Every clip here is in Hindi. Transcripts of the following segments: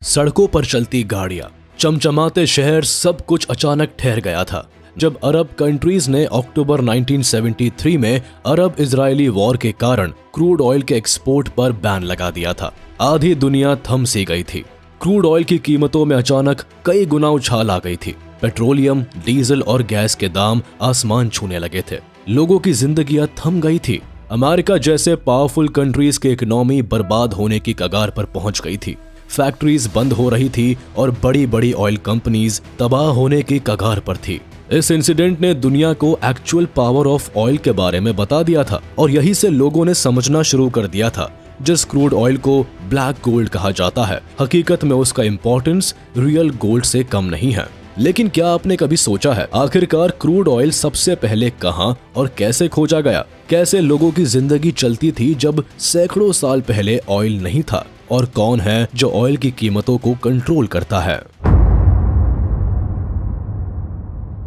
सड़कों पर चलती गाड़ियां, चमचमाते शहर, सब कुछ अचानक ठहर गया था जब अरब कंट्रीज ने अक्टूबर 1973 में अरब इजरायली वॉर के कारण क्रूड ऑयल के एक्सपोर्ट पर बैन लगा दिया था। आधी दुनिया थम सी गई थी। क्रूड ऑयल की कीमतों में अचानक कई गुना उछाल आ गई थी। पेट्रोलियम, डीजल और गैस के दाम आसमान छूने लगे थे। लोगों की जिंदगियां थम गई थी। अमेरिका जैसे पावरफुल कंट्रीज की इकोनॉमी बर्बाद होने की कगार पर पहुंच गई थी। फैक्ट्रीज बंद हो रही थी और बड़ी बड़ी ऑयल कंपनीज तबाह होने की कगार पर थी। इस इंसिडेंट ने दुनिया को एक्चुअल पावर ऑफ ऑयल के बारे में बता दिया था और यहीं से लोगों ने समझना शुरू कर दिया था। जिस क्रूड ऑयल को ब्लैक गोल्ड कहा जाता है, हकीकत में उसका इंपॉर्टेंस रियल गोल्ड से कम नहीं है। लेकिन क्या आपने कभी सोचा है आखिरकार क्रूड ऑयल सबसे पहले कहां और कैसे खोजा गया? कैसे लोगों की जिंदगी चलती थी जब सैकड़ों साल पहले ऑयल नहीं था? और कौन है जो ऑयल की कीमतों को कंट्रोल करता है?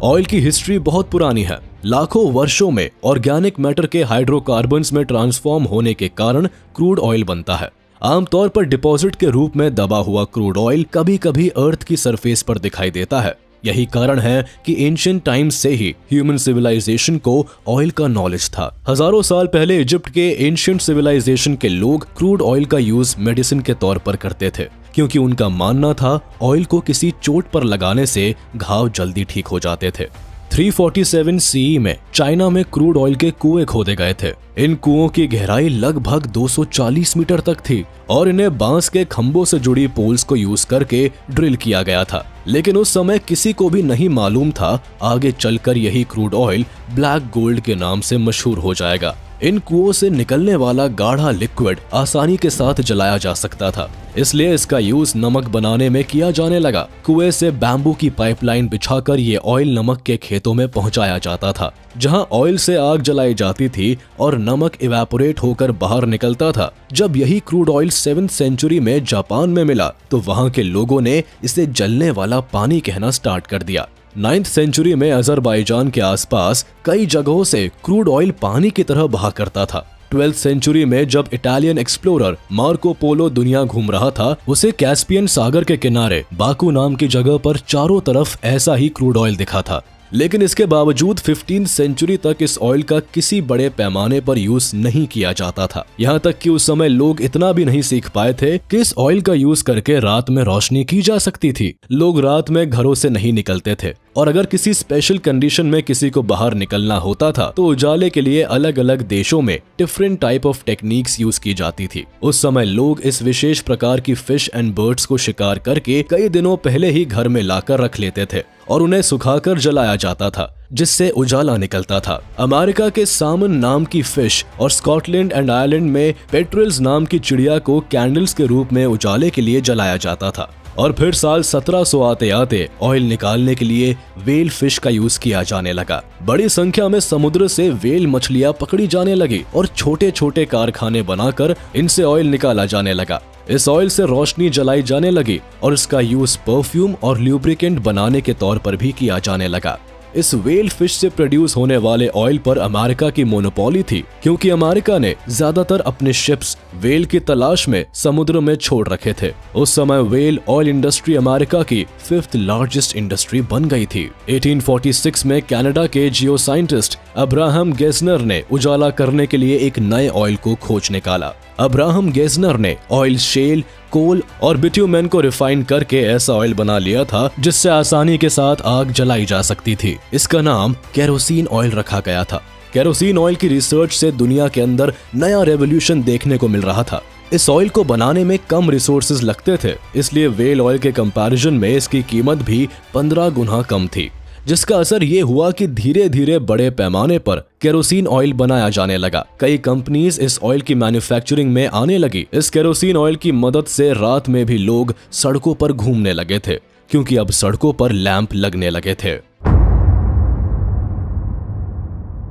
ऑयल की हिस्ट्री बहुत पुरानी है। लाखों वर्षों में ऑर्गेनिक मैटर के हाइड्रोकार्बन्स में ट्रांसफॉर्म होने के कारण क्रूड ऑयल बनता है। आमतौर पर डिपॉजिट के रूप में दबा हुआ क्रूड ऑयल कभी कभी अर्थ की सरफेस पर दिखाई देता है। यही कारण है कि एंशिएंट टाइम्स से ही ह्यूमन सिविलाइजेशन को ऑयल का नॉलेज था। हजारों साल पहले इजिप्ट के एंशिएंट सिविलाइजेशन के लोग क्रूड ऑयल का यूज मेडिसिन के तौर पर करते थे, क्योंकि उनका मानना था ऑयल को किसी चोट पर लगाने से घाव जल्दी ठीक हो जाते थे। 347 सीई में चाइना में क्रूड ऑयल के कुएं खोदे गए थे। इन कुओं की गहराई लगभग 240 मीटर तक थी और इन्हें बांस के खंभों से जुड़ी पोल्स को यूज करके ड्रिल किया गया था। लेकिन उस समय किसी को भी नहीं मालूम था आगे चलकर यही क्रूड ऑयल ब्लैक गोल्ड के नाम से मशहूर हो जाएगा। इन कुओं से निकलने वाला गाढ़ा लिक्विड आसानी के साथ जलाया जा सकता था, इसलिए इसका यूज नमक बनाने में किया जाने लगा। कुएं से बैम्बू की पाइपलाइन बिछाकर ये ऑयल नमक के खेतों में पहुंचाया जाता था, जहां ऑयल से आग जलाई जाती थी और नमक इवेपोरेट होकर बाहर निकलता था। जब यही क्रूड ऑयल 7th सेंचुरी में जापान में मिला तो वहां के लोगों ने इसे जलने वाला पानी कहना स्टार्ट कर दिया। 9th सेंचुरी में अजरबैजान के आसपास कई जगहों से क्रूड ऑयल पानी की तरह बहा करता था। 12th सेंचुरी में जब इटालियन एक्सप्लोरर मार्को पोलो दुनिया घूम रहा था, उसे कैस्पियन सागर के किनारे बाकू नाम की जगह पर चारों तरफ ऐसा ही क्रूड ऑयल दिखा था। लेकिन इसके बावजूद 15th सेंचुरी तक इस ऑयल का किसी बड़े पैमाने पर यूज नहीं किया जाता था। यहाँ तक कि उस समय लोग इतना भी नहीं सीख पाए थे कि इस ऑयल का यूज करके रात में रोशनी की जा सकती थी। लोग रात में घरों से नहीं निकलते थे और अगर किसी स्पेशल कंडीशन में किसी को बाहर निकलना होता था तो उजाले के लिए अलग अलग देशों में different type of techniques use की जाती थी। उस समय लोग इस विशेष प्रकार की फिश एंड बर्ड्स को शिकार करके कई दिनों पहले ही घर में लाकर रख लेते थे और उन्हें सुखाकर जलाया जाता था, जिससे उजाला निकलता था। अमेरिका के सामन नाम की फिश और स्कॉटलैंड एंड आयरलैंड में पेट्रिल्स नाम की चिड़िया को कैंडल्स के रूप में उजाले के लिए जलाया जाता था। और फिर साल 1700 आते आते ऑयल निकालने के लिए वेल फिश का यूज किया जाने लगा। बड़ी संख्या में समुद्र से वेल मछलियां पकड़ी जाने लगी और छोटे छोटे कारखाने बनाकर इनसे ऑयल निकाला जाने लगा। इस ऑयल से रोशनी जलाई जाने लगी और इसका यूज परफ्यूम और ल्यूब्रिकेंट बनाने के तौर पर भी किया जाने लगा। इस वेल फिश से प्रोड्यूस होने वाले ऑयल पर अमेरिका की मोनोपोली थी, क्योंकि अमेरिका ने ज्यादातर अपने शिप्स वेल की तलाश में समुद्र में छोड़ रखे थे। उस समय वेल ऑयल इंडस्ट्री अमेरिका की 5th लार्जेस्ट इंडस्ट्री बन गई थी। 1846 में कनाडा के जियो साइंटिस्ट अब्राहम गेजनर ने उजाला करने के लिए एक नए ऑयल को खोज निकाला। अब्राहम गेजनर ने ऑयल शेल, कोल और बिट्यूमेन को रिफाइन करके ऐसा ऑयल बना लिया था जिससे आसानी के साथ आग जलाई जा सकती थी। इसका नाम केरोसिन ऑयल रखा गया था। केरोसिन ऑयल की रिसर्च से दुनिया के अंदर नया रेवोल्यूशन देखने को मिल रहा था। इस ऑयल को बनाने में कम रिसोर्सेज लगते थे, इसलिए वेल ऑयल के कंपैरिजन में इसकी कीमत भी 15 गुना कम थी, जिसका असर ये हुआ कि धीरे धीरे बड़े पैमाने पर केरोसिन ऑयल बनाया जाने लगा। कई कंपनीज इस ऑयल की मैन्युफैक्चरिंग में आने लगी। इस केरोसिन ऑयल की मदद से रात में भी लोग सड़कों पर घूमने लगे थे, क्योंकि अब सड़कों पर लैंप लगने लगे थे।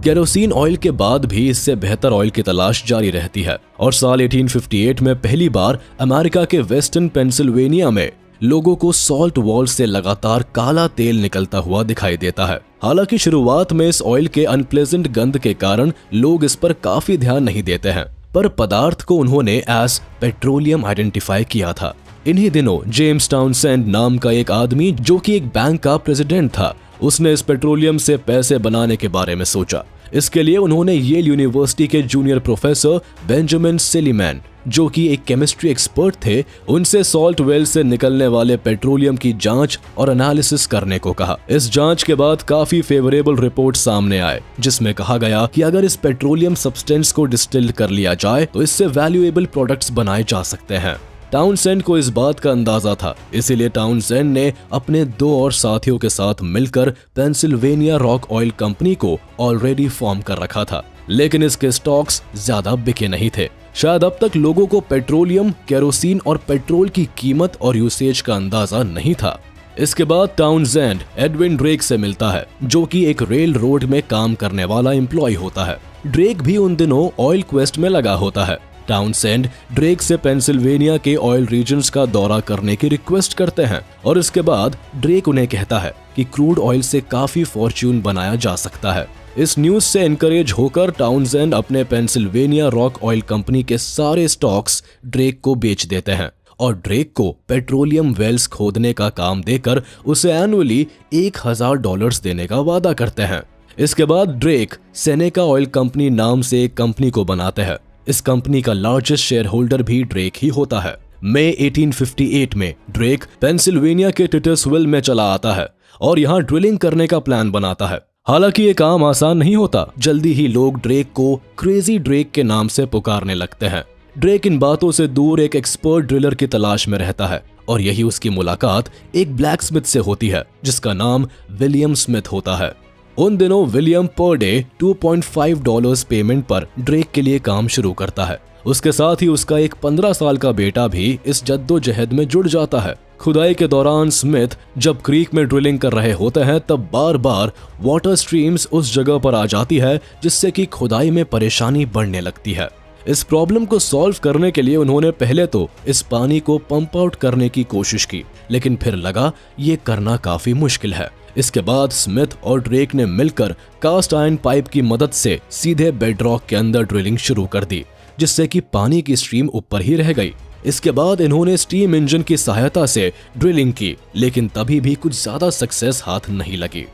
केरोसिन ऑयल के बाद भी इससे बेहतर ऑयल की तलाश जारी रहती है और साल 1858 में पहली बार अमेरिका के वेस्टर्न पेंसिल्वेनिया में लोगों को सॉल्ट वॉल से लगातार काला तेल निकलता हुआ दिखाई देता है। हालांकि शुरुआत में इस ऑयल के अनप्लेजेंट गंध के कारण लोग इस पर काफी ध्यान नहीं देते हैं, पर पदार्थ को उन्होंने एज पेट्रोलियम आइडेंटिफाई किया था। इन्हीं दिनों जेम्स टाउनसेंड नाम का एक आदमी, जो कि एक बैंक का प्रेसिडेंट था, उसने इस पेट्रोलियम से पैसे बनाने के बारे में सोचा। इसके लिए उन्होंने येल यूनिवर्सिटी के जूनियर प्रोफेसर बेंजामिन सेलीमैन, जो कि एक केमिस्ट्री एक्सपर्ट थे, उनसे सॉल्ट वेल से निकलने वाले पेट्रोलियम की जांच और एनालिसिस करने को कहा। इस जांच के बाद काफी फेवरेबल रिपोर्ट सामने आए, जिसमें कहा गया कि अगर इस पेट्रोलियम सब्सटेंस को डिस्टिल कर लिया जाए तो इससे वैल्यूएबल प्रोडक्ट्स बनाए जा सकते हैं। टाउनसेंड को इस बात का अंदाजा था, इसीलिए टाउनसेंड ने अपने 2 और साथियों के साथ मिलकर पेंसिल्वेनिया रॉक ऑयल कंपनी को ऑलरेडी फॉर्म कर रखा था, लेकिन इसके स्टॉक्स ज्यादा बिके नहीं थे। शायद अब तक लोगों को पेट्रोलियम, केरोसिन और पेट्रोल की कीमत और यूसेज का अंदाजा नहीं था। इसके बाद टाउनसेंड एडविन ड्रेक से मिलता है, जो कि एक रेल रोड में काम करने वाला एम्प्लॉय होता है। ड्रेक भी उन दिनों ऑयल क्वेस्ट में लगा होता है। टाउनसेंड ड्रेक से पेंसिल्वेनिया के ऑयल रीजन्स का दौरा करने की रिक्वेस्ट करते हैं और इसके बाद ड्रेक उन्हें कहता है कि क्रूड ऑयल से काफी फॉर्च्यून बनाया जा सकता है। इस न्यूज से एनकरेज होकर टाउनसेंड अपने पेंसिल्वेनिया रॉक ऑयल कंपनी के सारे स्टॉक्स ड्रेक को बेच देते हैं और ड्रेक को पेट्रोलियम वेल्स खोदने का काम देकर उसे एनुअली $1000 देने का वादा करते हैं। इसके बाद ड्रेक सेनेका ऑयल कंपनी नाम से एक कंपनी को बनाते हैं। इस कंपनी का लार्जेस्ट शेयर होल्डर भी ड्रेक ही होता है। मई 1858 में ड्रेक पेंसिल्वेनिया के टिटर्सविल में चला आता है और यहाँ ड्रिलिंग करने का प्लान बनाता है। हालांकि ये काम आसान नहीं होता। जल्दी ही लोग ड्रेक को क्रेजी ड्रेक के नाम से पुकारने लगते हैं। ड्रेक इन बातों से दूर एक एक्सपर्ट ड्रिलर की तलाश में रहता है और यही उसकी मुलाकात एक ब्लैकस्मिथ से होती है, जिसका नाम विलियम स्मिथ होता है। उन दिनों विलियम पर डे $2.5 पेमेंट पर ड्रेक के लिए काम शुरू करता है। उसके साथ ही उसका एक 15 साल का बेटा भी इस जद्दोजहद में जुड़ जाता है। खुदाई के दौरान स्मिथ जब क्रीक में ड्रिलिंग कर रहे होते हैं, तब बार बार वाटर स्ट्रीम्स उस जगह पर आ जाती है, जिससे कि खुदाई में परेशानी बढ़ने लगती है। इस प्रॉब्लम को सॉल्व करने के लिए उन्होंने पहले तो इस पानी को पंप आउट करने की कोशिश की, लेकिन फिर लगा ये करना काफी मुश्किल है। इसके बाद स्मिथ और ड्रेक ने मिलकर कास्ट आयरन पाइप की मदद से सीधे बेडरॉक के अंदर ड्रिलिंग शुरू कर दी, जिससे कि पानी की स्ट्रीम ऊपर ही रह गई। इसके बाद इन्होंने स्टीम इंजन की सहायता से ड्रिलिंग की, लेकिन तभी भी कुछ ज्यादा सक्सेस हाथ नहीं लगी।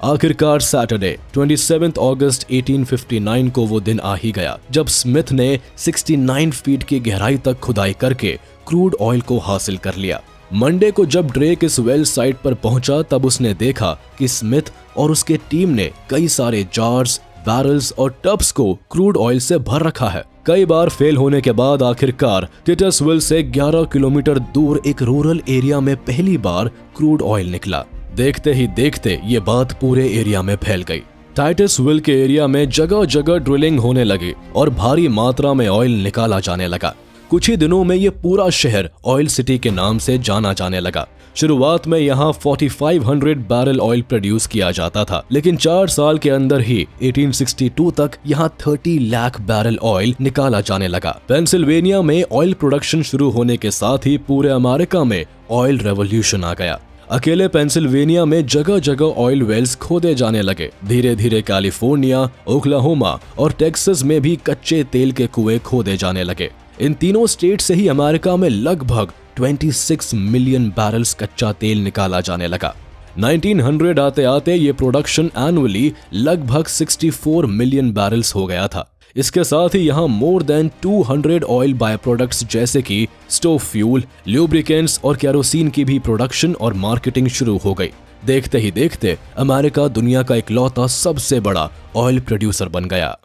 आखिरकार सैटरडे 27 अगस्त 1859 को वो दिन आ ही गया जब स्मिथ ने 69 फीट की गहराई तक खुदाई करके क्रूड ऑयल को हासिल कर लिया। मंडे को जब ड्रेक इस वेल साइट पर पहुंचा, तब उसने देखा कि स्मिथ और उसके टीम ने कई सारे जार्स, बैरल्स और टब्स को क्रूड ऑयल से भर रखा है। कई बार फेल होने के बाद आखिरकार टिटर्सविल से 11 किलोमीटर दूर एक रूरल एरिया में पहली बार क्रूड ऑयल निकला। देखते ही देखते ये बात पूरे एरिया में फैल गई। टाइटसविल के एरिया में जगह जगह ड्रिलिंग होने लगी और भारी मात्रा में ऑयल निकाला जाने लगा। कुछ ही दिनों में ये पूरा शहर ऑयल सिटी के नाम से जाना जाने लगा। शुरुआत में यहाँ 4500 बैरल ऑयल प्रोड्यूस किया जाता था, लेकिन 4 साल के अंदर ही 1862 तक यहाँ 30 लाख बैरल ऑयल निकाला जाने लगा। पेंसिल्वेनिया में ऑयल प्रोडक्शन शुरू होने के साथ ही पूरे अमेरिका में ऑयल रेवोल्यूशन आ गया। अकेले पेंसिल्वेनिया में जगह जगह ऑयल वेल्स खोदे जाने लगे। धीरे धीरे कैलिफोर्निया, ओक्लाहोमा और टेक्सास में भी कच्चे तेल के कुएं खोदे जाने लगे। इन तीनों स्टेट से ही अमेरिका में लगभग 26 मिलियन बैरल्स कच्चा तेल निकाला जाने लगा। 1900 आते आते ये प्रोडक्शन एनुअली लगभग 64 मिलियन बैरल्स हो गया था। इसके साथ ही यहाँ more than 200 oil by products जैसे कि स्टोव फ्यूल, ल्यूब्रिकेंट्स और केरोसिन की भी प्रोडक्शन और मार्केटिंग शुरू हो गई। देखते ही देखते अमेरिका दुनिया का इकलौता सबसे बड़ा ऑयल प्रोड्यूसर बन गया।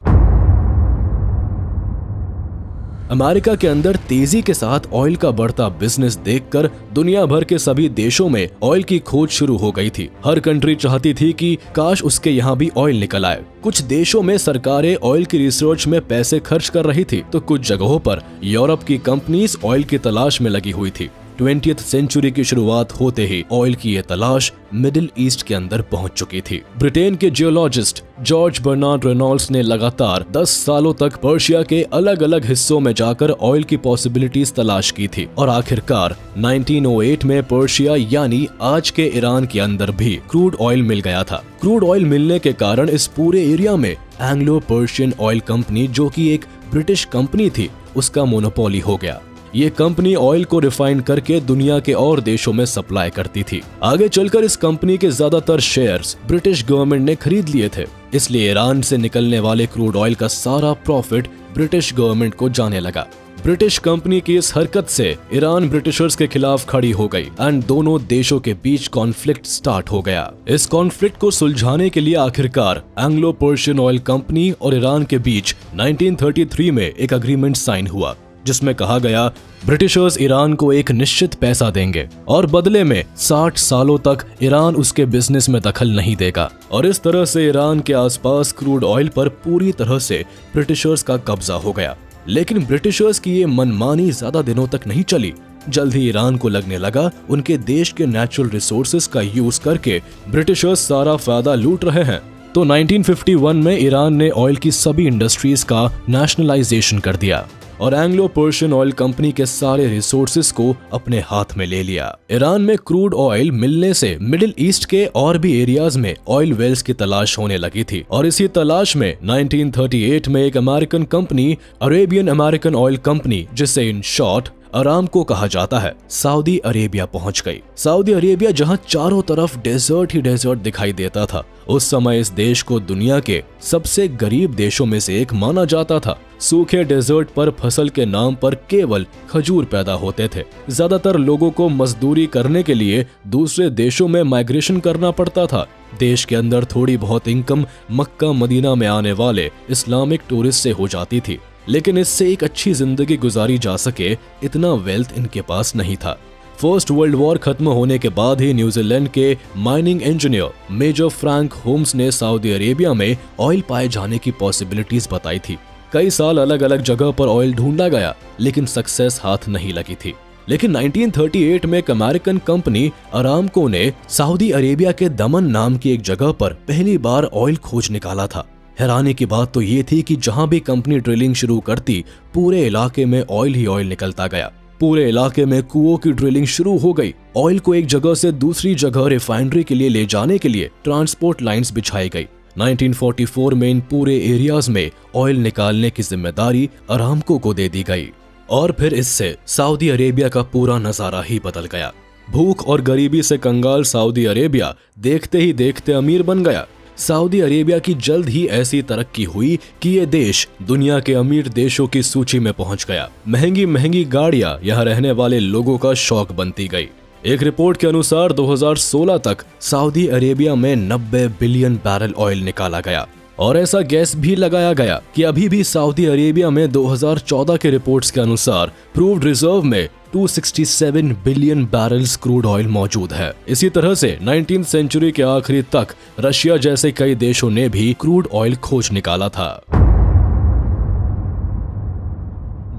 अमेरिका के अंदर तेजी के साथ ऑयल का बढ़ता बिजनेस देखकर दुनिया भर के सभी देशों में ऑयल की खोज शुरू हो गई थी। हर कंट्री चाहती थी कि काश उसके यहाँ भी ऑयल निकल आए। कुछ देशों में सरकारें ऑयल की रिसर्च में पैसे खर्च कर रही थी, तो कुछ जगहों पर यूरोप की कंपनीज ऑयल की तलाश में लगी हुई थी। 20th सेंचुरी की शुरुआत होते ही ऑयल की ये तलाश मिडिल ईस्ट के अंदर पहुंच चुकी थी। ब्रिटेन के जियोलॉजिस्ट जॉर्ज बर्नार्ड रेनॉल्ड्स ने लगातार 10 सालों तक पर्शिया के अलग अलग हिस्सों में जाकर ऑयल की पॉसिबिलिटीज तलाश की थी और आखिरकार 1908 में पर्शिया यानी आज के ईरान के अंदर भी क्रूड ऑयल मिल गया था। क्रूड ऑयल मिलने के कारण इस पूरे एरिया में एंग्लो पर्शियन ऑयल कंपनी, जो कि एक ब्रिटिश कंपनी थी, उसका मोनोपोली हो गया। ये कंपनी ऑयल को रिफाइन करके दुनिया के और देशों में सप्लाई करती थी। आगे चलकर इस कंपनी के ज्यादातर शेयर्स ब्रिटिश गवर्नमेंट ने खरीद लिए थे, इसलिए ईरान से निकलने वाले क्रूड ऑयल का सारा प्रॉफिट ब्रिटिश गवर्नमेंट को जाने लगा। ब्रिटिश कंपनी की इस हरकत से ईरान ब्रिटिशर्स के खिलाफ खड़ी हो गई एंड दोनों देशों के बीच कॉन्फ्लिक्ट स्टार्ट हो गया। इस कॉन्फ्लिक्ट को सुलझाने के लिए आखिरकार एंग्लो पर्शियन ऑयल कंपनी और ईरान के बीच 1933 में एक एग्रीमेंट साइन हुआ, जिसमें कहा गया ब्रिटिशर्स ईरान को एक निश्चित पैसा देंगे और बदले में 60 सालों तक ईरान उसके बिजनेस में दखल नहीं देगा। और इस तरह से ईरान के आसपास क्रूड ऑयल पर पूरी तरह से ब्रिटिशर्स का कब्जा हो गया। लेकिन ब्रिटिशर्स की ये मनमानी ज्यादा दिनों तक नहीं चली। जल्द ही ईरान को लगने लगा उनके देश के नेचुरल रिसोर्सेज का यूज करके ब्रिटिशर्स सारा फायदा लूट रहे हैं। तो 1951 में ईरान ने ऑयल की सभी इंडस्ट्रीज का नेशनलाइजेशन कर दिया और एंग्लो पर्शियन ऑयल कंपनी के सारे रिसोर्सेज को अपने हाथ में ले लिया। ईरान में क्रूड ऑयल मिलने से मिडिल ईस्ट के और भी एरियाज में ऑयल वेल्स की तलाश होने लगी थी और इसी तलाश में 1938 में एक American company Arabian American oil company, जिसे इन शॉर्ट अरामको कहा जाता है, सऊदी अरेबिया पहुंच गई। सऊदी अरेबिया जहां चारों तरफ डेजर्ट ही डेजर्ट दिखाई देता था, उस समय इस देश को दुनिया के सबसे गरीब देशों में से एक माना जाता था। सूखे डेजर्ट पर फसल के नाम पर केवल खजूर पैदा होते थे। ज्यादातर लोगों को मजदूरी करने के लिए दूसरे देशों में माइग्रेशन करना पड़ता था। देश के अंदर थोड़ी बहुत इनकम मक्का मदीना में आने वाले इस्लामिक टूरिस्ट से हो जाती थी, लेकिन इससे एक अच्छी जिंदगी गुजारी जा सके इतना वेल्थ इनके पास नहीं था। फर्स्ट वर्ल्ड वॉर खत्म होने के बाद ही न्यूजीलैंड के mining engineer major Frank Holmes ने सऊदी अरेबिया में ऑयल पाए जाने की पॉसिबिलिटीज बताई थी। कई साल अलग अलग जगह पर ऑयल ढूंढा गया, लेकिन सक्सेस हाथ नहीं लगी थी। लेकिन 1938 में एक अमेरिकन कंपनी अरामको ने सऊदी अरेबिया के दमन नाम की एक जगह पर पहली बार ऑयल खोज निकाला था। हैरानी की बात तो ये थी कि जहां भी कंपनी ड्रिलिंग शुरू करती, पूरे इलाके में ऑयल ही ऑयल निकलता गया। पूरे इलाके में कुओं की ड्रिलिंग शुरू हो गई। ऑयल को एक जगह से दूसरी जगह रिफाइनरी के लिए ले जाने के लिए ट्रांसपोर्ट लाइंस बिछाई गई। 1944 में इन पूरे एरियाज में ऑयल निकालने की जिम्मेदारी अरामको को दे दी गई और फिर इससे सऊदी अरेबिया का पूरा नजारा ही बदल गया। भूख और गरीबी से कंगाल सऊदी अरेबिया देखते ही देखते अमीर बन गया। सऊदी अरेबिया की जल्द ही ऐसी तरक्की हुई कि ये देश दुनिया के अमीर देशों की सूची में पहुंच गया। महंगी महंगी गाड़ियां यहाँ रहने वाले लोगों का शौक बनती गई। एक रिपोर्ट के अनुसार 2016 तक सऊदी अरेबिया में 90 बिलियन बैरल ऑयल निकाला गया और ऐसा गैस भी लगाया गया कि अभी भी सऊदी अरेबिया में 2014 के रिपोर्ट्स के अनुसार प्रूव्ड रिजर्व में 267 बिलियन बैरल्स क्रूड ऑयल मौजूद है। इसी तरह से 19th सेंचुरी के आखिरी तक रशिया जैसे कई देशों ने भी क्रूड ऑयल खोज निकाला था।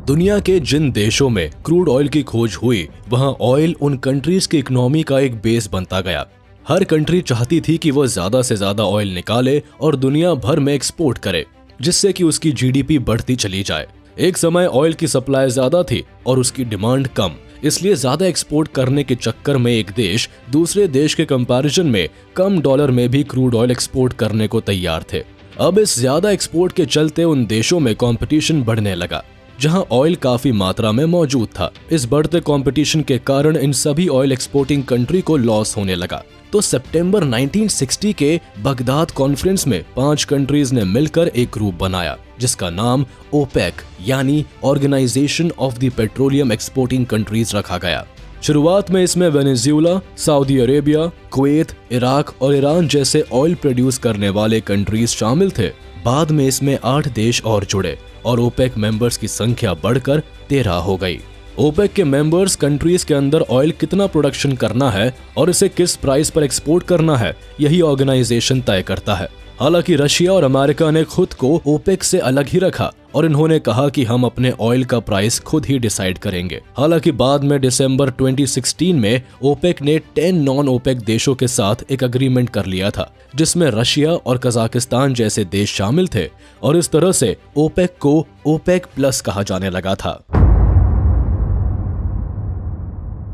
दुनिया के जिन देशों में क्रूड ऑयल की खोज हुई, वहां ऑयल उन कंट्रीज की इकोनॉमी का एक बेस बनता गया। हर कंट्री चाहती थी कि वह ज्यादा से ज्यादा ऑयल निकाले और दुनिया भर में एक्सपोर्ट करे, जिससे कि उसकी जीडीपी बढ़ती चली जाए। एक समय ऑयल की सप्लाई ज्यादा थी और उसकी डिमांड कम, इसलिए ज्यादा एक्सपोर्ट करने के चक्कर में एक देश दूसरे देश के कंपैरिजन में कम डॉलर में भी क्रूड ऑयल एक्सपोर्ट करने को तैयार थे। अब इस ज्यादा एक्सपोर्ट के चलते उन देशों में कंपटीशन बढ़ने लगा जहां ऑयल काफी मात्रा में मौजूद था। इस बढ़ते कंपटीशन के कारण इन सभी ऑयल एक्सपोर्टिंग कंट्री को लॉस होने लगा। तो सितंबर 1960 के बगदाद कॉन्फ्रेंस में 5 कंट्रीज ने मिलकर एक ग्रुप बनाया, जिसका नाम ओपेक यानी Organization of the Petroleum Exporting Countries रखा गया। शुरुआत में इसमें Venezuela, Saudi Arabia, Kuwait, Iraq और ईरान जैसे ऑयल प्रोड्यूस करने वाले कंट्रीज शामिल थे। बाद में इसमें 8 देश और जुड़े और ओपेक मेंबर्स की संख्या बढ़कर 13 हो गई। ओपेक के मेंबर्स कंट्रीज के अंदर ऑयल कितना प्रोडक्शन करना है और इसे किस प्राइस पर एक्सपोर्ट करना है, यही ऑर्गेनाइजेशन तय करता है। हालांकि रशिया और अमेरिका ने खुद को ओपेक से अलग ही रखा और इन्होंने कहा कि हम अपने ऑयल का प्राइस खुद ही डिसाइड करेंगे। हालांकि बाद में दिसंबर 2016 में ओपेक ने 10 नॉन ओपेक देशों के साथ एक एग्रीमेंट कर लिया था, जिसमें रशिया और कजाकिस्तान जैसे देश शामिल थे और इस तरह से ओपेक को ओपेक प्लस कहा जाने लगा था।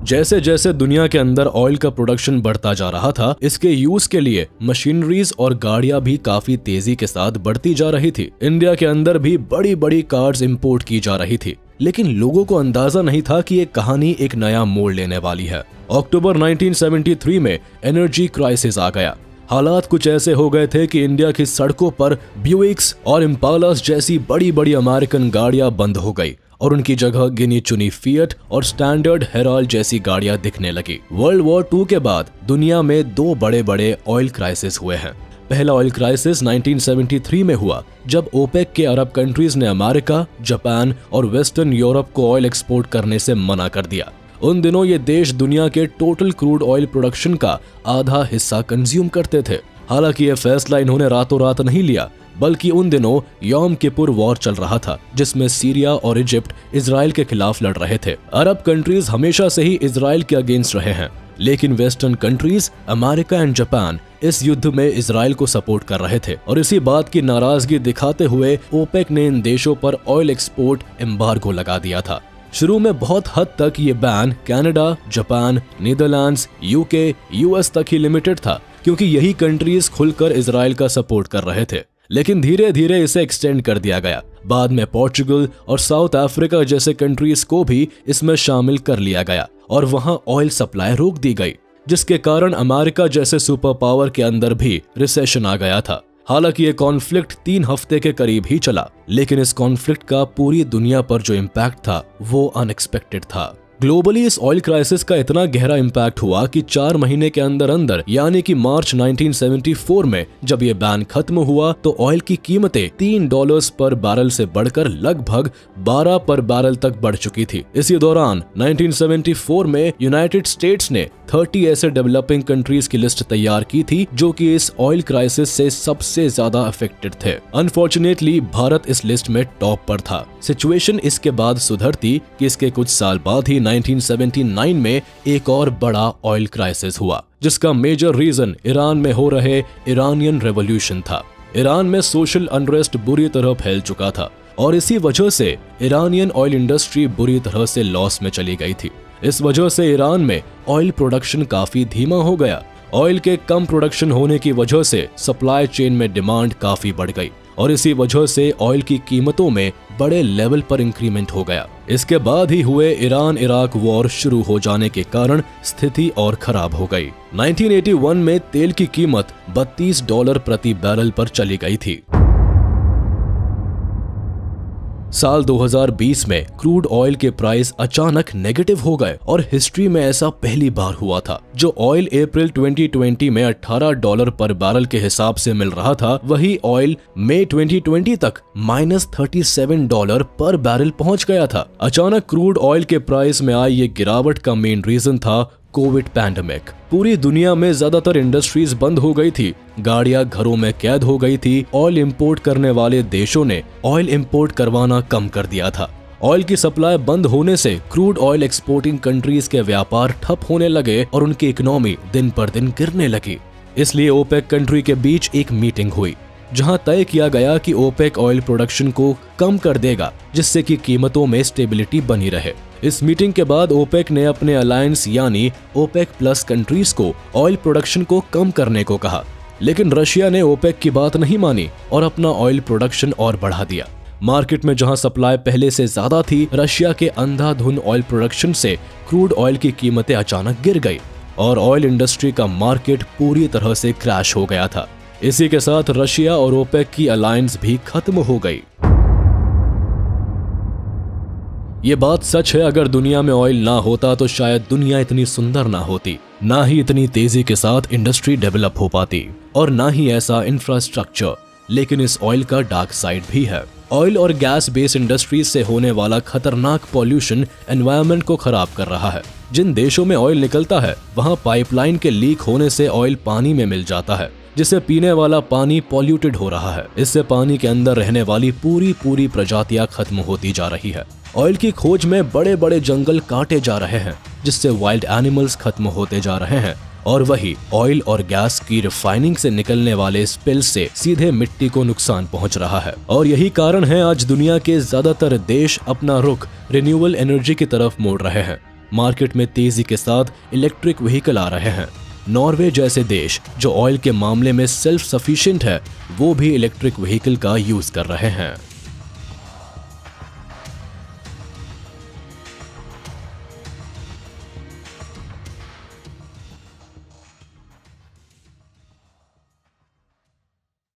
जैसे जैसे दुनिया के अंदर ऑयल का प्रोडक्शन बढ़ता जा रहा था, इसके यूज के लिए मशीनरीज और गाड़ियां भी काफी तेजी के साथ बढ़ती जा रही थी। इंडिया के अंदर भी बड़ी बड़ी कार्स इंपोर्ट की जा रही थी। लेकिन लोगों को अंदाजा नहीं था कि ये कहानी एक नया मोड़ लेने वाली है। अक्टूबर 1973 में एनर्जी क्राइसिस आ गया। हालात कुछ ऐसे हो गए थे कि इंडिया की सड़कों पर ब्यूइक्स और इम्पालास जैसी बड़ी बड़ी अमेरिकन गाड़ियां बंद हो गई और उनकी जगह गिनी चुनी फिएट और स्टैंडर्ड हेराल्ड जैसी गाड़ियां दिखने लगी। वर्ल्ड वॉर 2 के बाद दुनिया में 2 बड़े बड़े ऑयल क्राइसिस हुए हैं। पहला ऑयल क्राइसिस 1973 में हुआ जब ओपेक के अरब कंट्रीज ने अमेरिका, जापान और वेस्टर्न यूरोप को ऑयल एक्सपोर्ट करने से मना कर दिया। उन दिनों ये देश दुनिया के टोटल क्रूड ऑयल प्रोडक्शन का आधा हिस्सा कंज्यूम करते थे। हालांकि ये फैसला इन्होंने रातों रात नहीं लिया, बल्कि उन दिनों यौम किपुर वॉर चल रहा था जिसमें सीरिया और इजिप्ट इजराइल के खिलाफ लड़ रहे थे। अरब कंट्रीज हमेशा से ही इजराइल के अगेंस्ट रहे हैं, लेकिन western countries America and Japan इस युद्ध में इजराइल को सपोर्ट कर रहे थे और इसी बात की नाराजगी दिखाते हुए ओपेक ने इन देशों पर ऑयल एक्सपोर्ट एम्बार्गो लगा दिया था। शुरू में बहुत हद तक ये ban Canada, Japan, Netherlands, UK, US तक ही लिमिटेड था क्योंकि यही कंट्रीज खुलकर इजराइल का सपोर्ट कर रहे थे। लेकिन धीरे धीरे इसे एक्सटेंड कर दिया गया। बाद में पोर्चुगल और साउथ अफ्रीका जैसे कंट्रीज को भी इसमें शामिल कर लिया गया और वहां ऑयल सप्लाई रोक दी गई, जिसके कारण अमेरिका जैसे सुपर पावर के अंदर भी रिसेशन आ गया था। हालांकि ये कॉन्फ्लिक्ट 3 हफ्ते के करीब ही चला, लेकिन इस कॉन्फ्लिक्ट का पूरी दुनिया पर जो इम्पैक्ट था वो अनएक्सपेक्टेड था। ग्लोबली इस ऑयल क्राइसिस का इतना गहरा इम्पैक्ट हुआ कि 4 महीने के अंदर अंदर यानी कि मार्च 1974 में जब ये बैन खत्म हुआ तो ऑयल की कीमतें $3 पर बैरल से बढ़कर लगभग 12 पर बैरल तक बढ़ चुकी थी। इसी दौरान 1974 में यूनाइटेड स्टेट्स ने 30 ऐसे डेवलपिंग कंट्रीज की लिस्ट तैयार की थी जो कि इस ऑयल क्राइसिस से सबसे ज्यादा अफेक्टेड थे। अनफॉर्चुनेटली भारत इस लिस्ट में टॉप पर था। सिचुएशन इसके बाद सुधरती कि इसके कुछ साल बाद ही 1979 में एक और बड़ा ऑयल क्राइसिस हुआ, जिसका मेजर रीजन ईरान में हो रहे इरानियन रेवोल्यूशन था। ईरान में सोशल अनरेस्ट बुरी तरह फैल चुका था और इसी वजह से ईरानियन ऑयल इंडस्ट्री बुरी तरह से लॉस में चली गई थी। इस वजह से ईरान में ऑयल प्रोडक्शन काफी धीमा हो गया। ऑयल के कम प्रोडक्शन होने की वजह से सप्लाई चेन में डिमांड काफी बढ़ गई और इसी वजह से ऑयल की कीमतों में बड़े लेवल पर इंक्रीमेंट हो गया। इसके बाद ही हुए ईरान इराक वॉर शुरू हो जाने के कारण स्थिति और खराब हो गई। 1981 में तेल की कीमत $32 प्रति बैरल पर चली गई थी। साल 2020 में क्रूड ऑयल के प्राइस अचानक नेगेटिव हो गए और हिस्ट्री में ऐसा पहली बार हुआ था। जो ऑयल अप्रैल 2020 में $18 पर बैरल के हिसाब से मिल रहा था, वही ऑयल मई 2020 तक -$37 पर बैरल पहुंच गया था। अचानक क्रूड ऑयल के प्राइस में आई ये गिरावट का मेन रीजन था कोविड पैंडेमिक। पूरी दुनिया में ज्यादातर इंडस्ट्रीज बंद हो गई थी, गाड़ियां घरों में कैद हो गई थी। ऑयल इंपोर्ट करने वाले देशों ने ऑयल इंपोर्ट करवाना कम कर दिया था। ऑयल की सप्लाई बंद होने से क्रूड ऑयल एक्सपोर्टिंग कंट्रीज के व्यापार ठप होने लगे और उनकी इकोनॉमी दिन पर दिन गिरने लगी। इसलिए ओपेक कंट्री के बीच एक मीटिंग हुई जहां तय किया गया कि ओपेक ऑयल प्रोडक्शन को कम कर देगा, जिससे कि कीमतों में स्टेबिलिटी बनी रहे। इस मीटिंग के बाद ओपेक ने अपने अलायंस यानी ओपेक प्लस कंट्रीज को ऑयल प्रोडक्शन को कम करने को कहा, लेकिन रशिया ने ओपेक की बात नहीं मानी और अपना ऑयल प्रोडक्शन और बढ़ा दिया। मार्केट में जहां सप्लाई पहले से ज्यादा थी, रशिया के अंधाधुन ऑयल प्रोडक्शन से क्रूड ऑयल की कीमतें अचानक गिर गई और ऑयल इंडस्ट्री का मार्केट पूरी तरह से क्रैश हो गया था। इसी के साथ रशिया और ओपेक की अलायंस भी खत्म हो गई। ये बात सच है, अगर दुनिया में ऑयल ना होता तो शायद दुनिया इतनी सुंदर ना होती, ना ही इतनी तेजी के साथ इंडस्ट्री डेवलप हो पाती और ना ही ऐसा इंफ्रास्ट्रक्चर। लेकिन इस ऑयल का डार्क साइड भी है। ऑयल और गैस बेस्ड इंडस्ट्रीज से होने वाला खतरनाक पॉल्यूशन एनवायरनमेंट को खराब कर रहा है। जिन देशों में ऑयल निकलता है वहां पाइपलाइन के लीक होने से ऑयल पानी में मिल जाता है, जिससे पीने वाला पानी पॉल्यूटेड हो रहा है। इससे पानी के अंदर रहने वाली पूरी प्रजातियां खत्म होती जा रही है। ऑयल की खोज में बड़े बड़े जंगल काटे जा रहे हैं, जिससे वाइल्ड एनिमल्स खत्म होते जा रहे हैं और वही ऑयल और गैस की रिफाइनिंग से निकलने वाले स्पिल से सीधे मिट्टी को नुकसान पहुंच रहा है। और यही कारण है आज दुनिया के ज्यादातर देश अपना रुख रिन्यूएबल एनर्जी की तरफ मोड़ रहे हैं। मार्केट में तेजी के साथ इलेक्ट्रिक व्हीकल आ रहे हैं। नॉर्वे जैसे देश जो ऑयल के मामले में सेल्फ सफिशिएंट है, वो भी इलेक्ट्रिक व्हीकल का यूज कर रहे हैं।